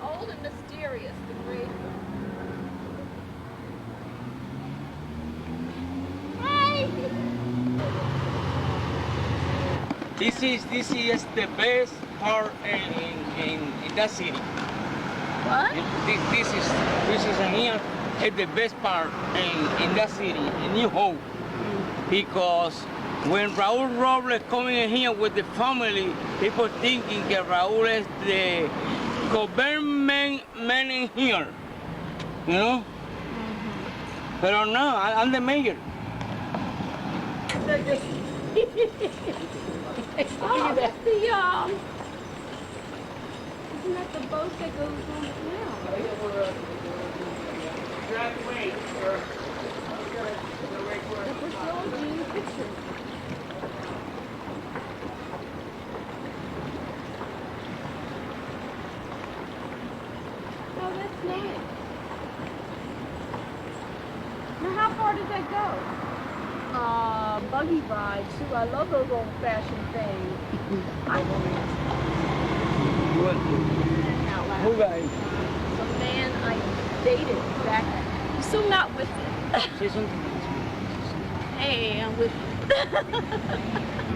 Old and mysterious, the bridge. Hey! This is the best part in that city. What? This is here is the best part in that city, in New Hope, because when Raul Robles coming in here with the family, people thinking that Raul is the government man in here, you know? But no, I'm the mayor. Oh, that's the, isn't that the boat that goes on the canal? Graduate. We're showing you pictures. Oh, that's nice. Now, how far does that go? Buggy ride too. I love those old-fashioned things. Who guys? A man I dated back. You're still not with it. Hey, I'm with you.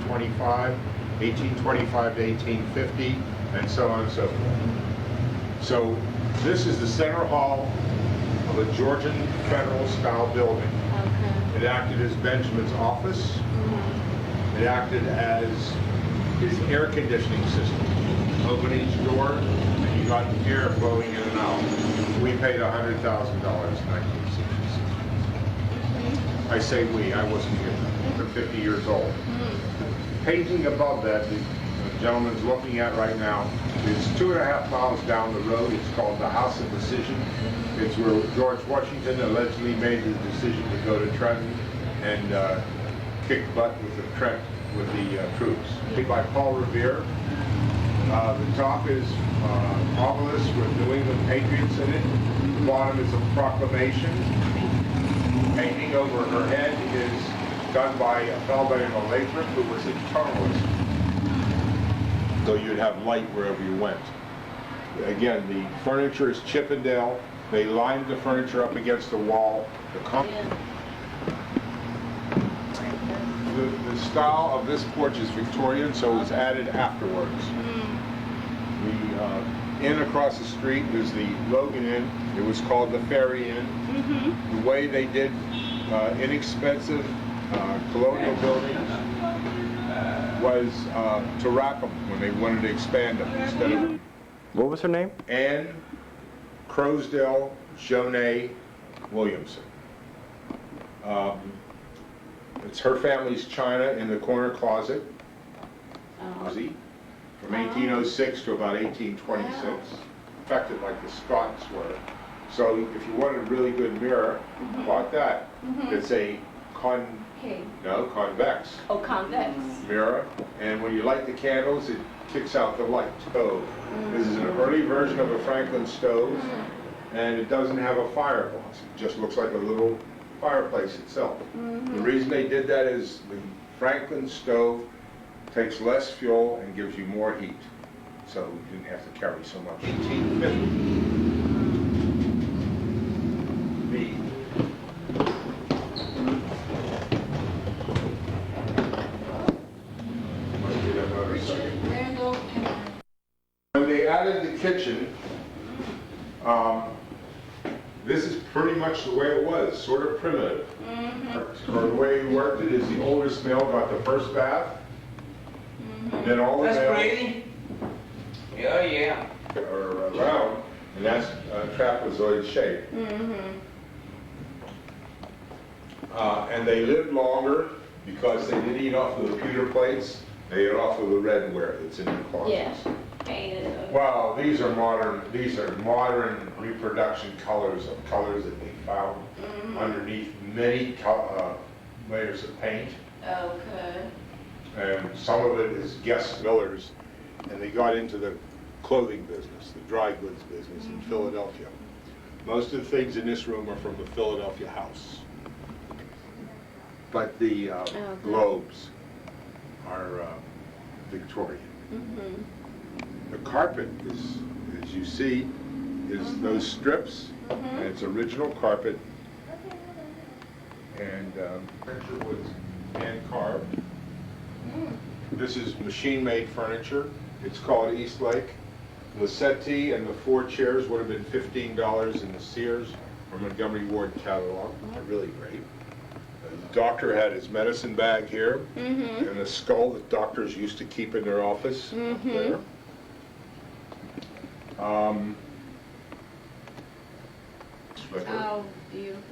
1825 to 1850, and so on and so forth. So this is the center hall of a Georgian federal style building. Okay. It acted as Benjamin's office. It acted as his air conditioning system. Open each door, and you got air flowing in and out. We paid $100,000 in 1966. I say we, I wasn't here. They're 50 years old. Painting above that, the gentleman's looking at right now, is 2.5 miles down the road. It's called the House of Decision. It's where George Washington allegedly made the decision to go to Trenton and kick butt with the troops. By Paul Revere. The top is obelisk with New England Patriots in it. The bottom is a proclamation. Painting over her head is done by a fellow by the name of Lathrop, who was a tunnelist. So you'd have light wherever you went. Again, the furniture is Chippendale. They lined the furniture up against the wall. The style of this porch is Victorian, so it was added afterwards. The inn across the street is the Logan Inn. It was called the Parry Inn. The way they did inexpensive colonial buildings was to rack them when they wanted to expand them instead of... What was her name? Anne Crosdale Jonet Williamson. It's her family's china in the corner closet. From 1806 to about 1826. Affected like the Scots were. So if you wanted a really good mirror, bought that. It's a convex. Oh, convex. Mirror. And when you light the candles, it kicks out the light. Stove. This is an early version of a Franklin stove. And it doesn't have a firebox. It just looks like a little fireplace itself. The reason they did that is the Franklin stove takes less fuel and gives you more heat. So you didn't have to carry so much. 1850. When they added the kitchen, this is pretty much the way it was, sort of primitive. Or the way we worked it is the oldest male got the first bath, and then all the males are round, and that's trapezoid shape. And they lived longer because they didn't eat off of the pewter plates. They ate off of the redware that's in the closet. Yes. Well, these are modern reproduction colors of colors that they found underneath many layers of paint. Okay. And some of it is guest millers, and they got into the clothing business, the dry goods business in Philadelphia. Most of the things in this room are from the Philadelphia house. but the globes are Victorian. The carpet is, as you see, is those strips, and it's original carpet, and furniture was hand carved. This is machine-made furniture. It's called East Lake. The settee and the 4 chairs would have been $15 in the Sears or Montgomery Ward catalog. They're really great. The doctor had his medicine bag here, and a skull that doctors used to keep in their office there. Oh, beautiful.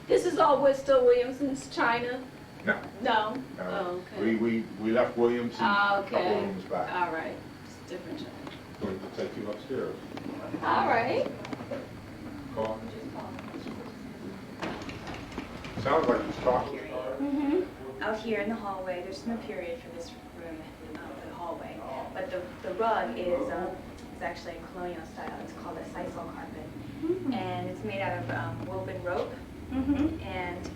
This is all still Williamson's china? No. No? No. Oh, okay. We left Williamson a couple okay. rooms back. All right. It's different china. Going to take you upstairs. All right. Call. Sounds like he's talking. Out here in the hallway, there's no period for this room, the hallway, but the rug is actually a colonial style. It's called a sisal carpet, and it's made out of woven rope, and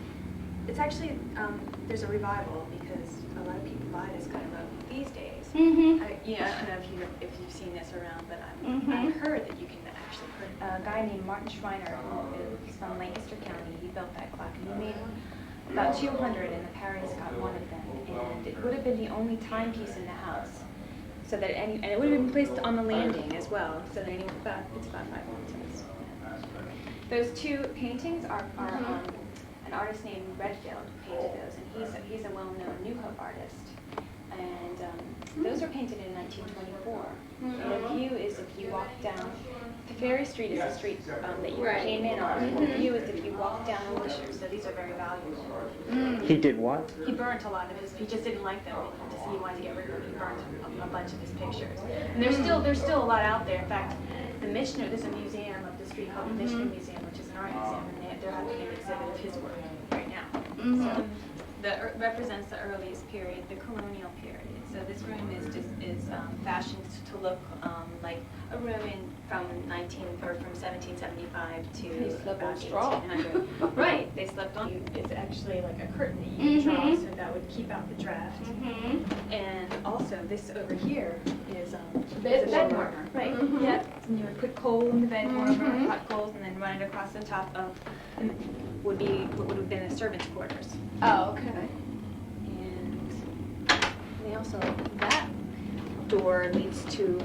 it's actually, there's a revival because a lot of people buy this kind of rope these days. I don't know if you've seen this around, but I've heard that you can actually put a guy named Martin Schreiner, who is from Lancaster County. He built that clock, and he made about 200, and the Parrys got one of them, and it would have been the only timepiece in the house, so that and it would have been placed on the landing as well, so that it's about 5 cents. Those 2 paintings are an artist named Redfield who painted those, and he's a well-known New Hope artist, and those are painted in 1924. And the view is if you walk down. The Ferry Street is the street that you came in on. The view is if you walk down Wilshire, so these are very valuable. He did what? He burnt a lot of his. He just didn't like them. He wanted to get rid of them. He burnt a bunch of his pictures. And there's still a lot out there. In fact, the Michener, there's a museum up the street called the Michener Museum, which is an art museum, and they're having an exhibit of his work right now. So that represents the earliest period, the colonial period. So this room is fashioned to look like a room from 1775 to They slept on about straw. 1800. Right, they slept on. It's actually like a curtain that you can draw, so that would keep out the draft. And also this over here is a bed warmer. Right. Yep. And you would put coal in the bed warmer, hot coals, and then run it across the top of would be what would have been a servant's quarters. Oh, okay. And they also, that door leads to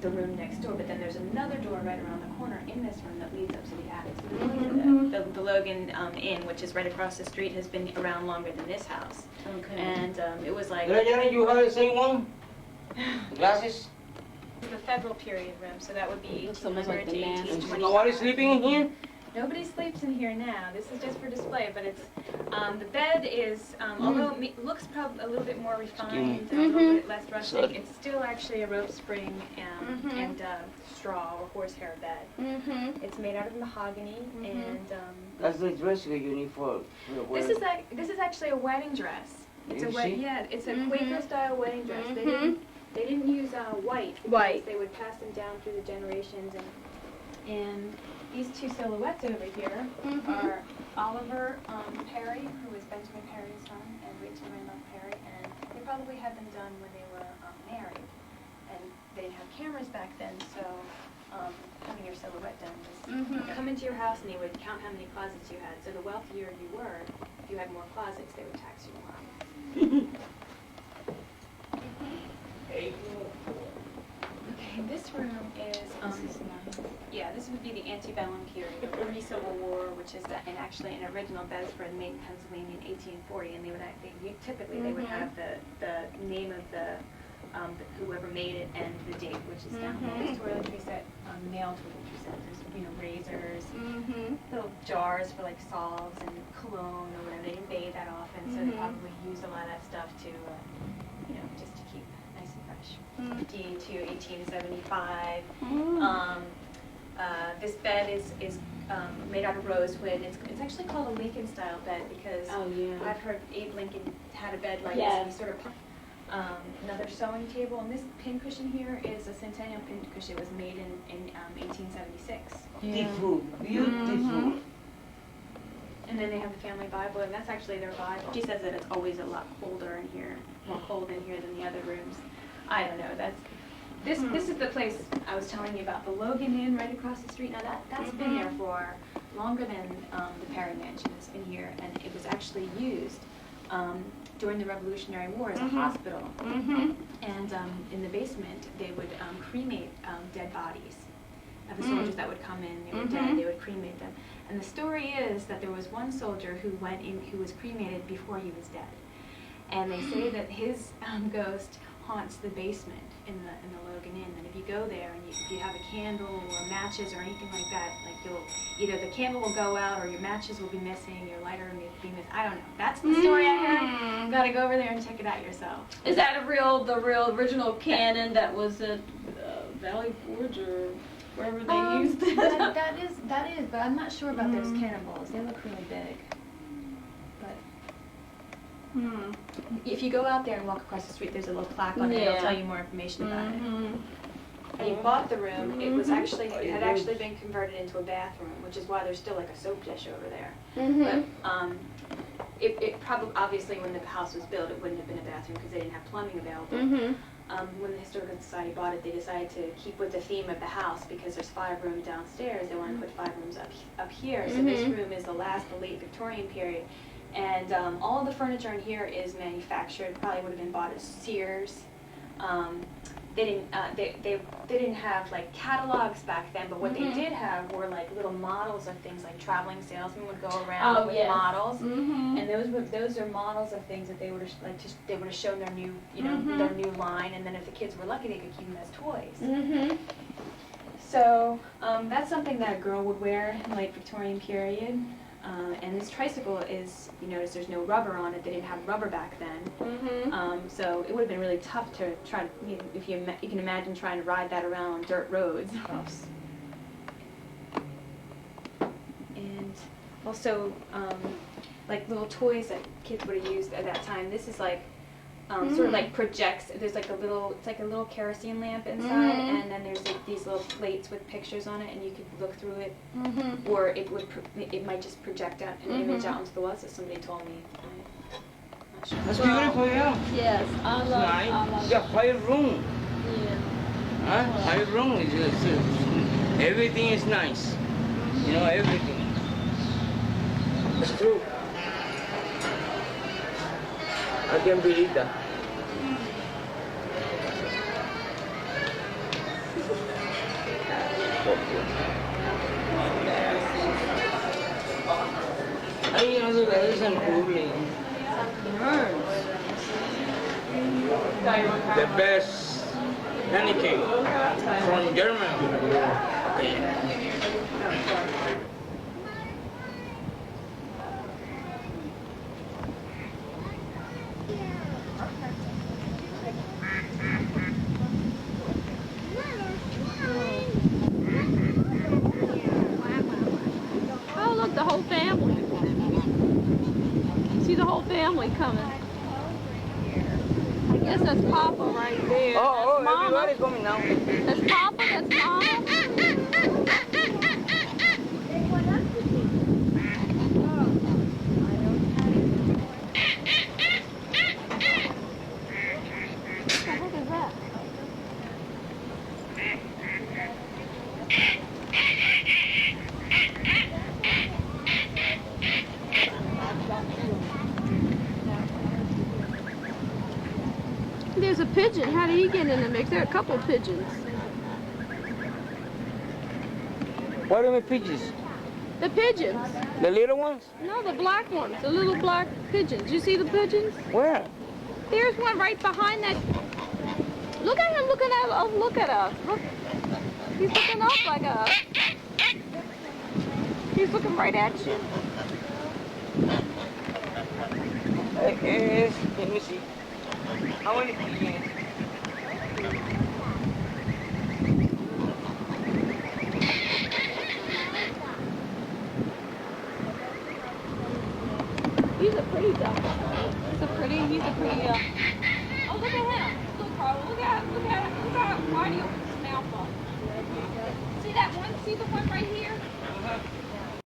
the room next door, but then there's another door right around the corner in this room that leads up to the attic. So the Logan Inn, which is right across the street, has been around longer than this house. Okay. And it was like... You have the same one? Glasses? The Federal period room, so that would be Looks almost like 1800 to the man. 1825. Nobody sleeping in here? Nobody sleeps in here now. This is just for display, but it's the bed is although it looks probably a little bit more refined, a little bit less rustic. It's still actually a rope spring and straw or horsehair bed. It's made out of mahogany, and That's the dress you need for this is actually a wedding dress. It's it's a Quaker style wedding dress. They didn't use white. Because they would pass them down through the generations, and these 2 silhouettes over here are Oliver Parry, who was Benjamin Parry's son, and Rachel Randolph Parry, and they probably had them done when they were married. And they didn't have cameras back then, so having your silhouette done was come into your house and they would count how many closets you had. So the wealthier you were, if you had more closets, they would tax you more. Okay, this room is, this would be the antebellum period, the pre-Civil War, which is and actually an original Bedford made in Pennsylvania in 1840, and typically they would have the name of the whoever made it and the date, which is down here. This toiletry set, male toiletry set. There's razors, little jars for like salves and cologne or whatever. They didn't bathe that often, so they probably used a lot of that stuff to just to keep nice and fresh. To 1875. This bed is made out of rosewood. It's actually called a Lincoln style bed because I've heard Abe Lincoln had a bed like this. He sort of another sewing table, and this pincushion here is a Centennial pincushion. It was made in 1876. Beautiful, beautiful. And then they have the family Bible, and that's actually their Bible. She says that it's always a lot colder in here, more cold in here than the other rooms. I don't know. This is the place I was telling you about, the Logan Inn right across the street. Now that's been there for longer than the Parry Mansion. It's been here, and it was actually used during the Revolutionary War as a hospital. And in the basement, they would cremate dead bodies of the soldiers that would come in. They were dead. They would cremate them. And the story is that there was one soldier who went in, who was cremated before he was dead. And they say that his ghost haunts the basement in the Logan Inn. And if you go there and if you have a candle or matches or anything like that, like you'll either the candle will go out or your matches will be missing, your lighter will be missing. I don't know. That's the story I heard. You gotta go over there and check it out yourself. Is that the real original cannon that was at Valley Forge or wherever they used it? that is, but I'm not sure about those cannonballs. They look really big. But if you go out there and walk across the street, there's a little plaque on it. It'll tell you more information about it. He bought the room. It was actually had actually been converted into a bathroom, which is why there's still like a soap dish over there. But it probably obviously when the house was built, it wouldn't have been a bathroom because they didn't have plumbing available. When the Historical Society bought it, they decided to keep with the theme of the house because there's 5 rooms downstairs. They wanted to put 5 rooms up here. So this room is the late Victorian period. And all the furniture in here is manufactured. Probably would have been bought at Sears. They didn't have like catalogs back then, but what they did have were like little models of things. Like traveling salesmen would go around with models, and those are models of things that they would have they would have shown their new their new line, and then if the kids were lucky, they could keep them as toys. So that's something that a girl would wear in late Victorian period. And this tricycle is, you notice there's no rubber on it. They didn't have rubber back then. So it would have been really tough to try to, if you can imagine trying to ride that around on dirt roads. And also, like little toys that kids would have used at that time. This is like, sort of like projects. There's like it's like a little kerosene lamp inside, and then there's like these little plates with pictures on it, and you could look through it, or it might just project out an image out onto the wall. So somebody told me. I'm not sure. That's beautiful, yeah. Yes, I love nice. Yeah, 5 room. Yeah. 5 room is everything is nice. You know, everything. It's true. I can't believe that. Hay unos lugares en Dublín. The best pancake from Germany. Okay. Oh, look, the whole family. See the whole family coming. I guess that's Papa right there. Oh, that's Mama. everybody coming now. That's Papa, that's Mama. There's a pigeon. How did he get in the mix? There are a couple of pigeons. What are the pigeons? The pigeons. The little ones? No, the black ones. The little black pigeons. You see the pigeons? Where? There's one right behind that. Look at him looking at us. Oh, look at us. Look. He's looking up like us. He's looking right at you. Yes. Let me see. How many pigeons? He's a pretty duck. He's a pretty, oh, look at him. Look, Carl, look at why do you open his mouth up? See that one? See the one right here?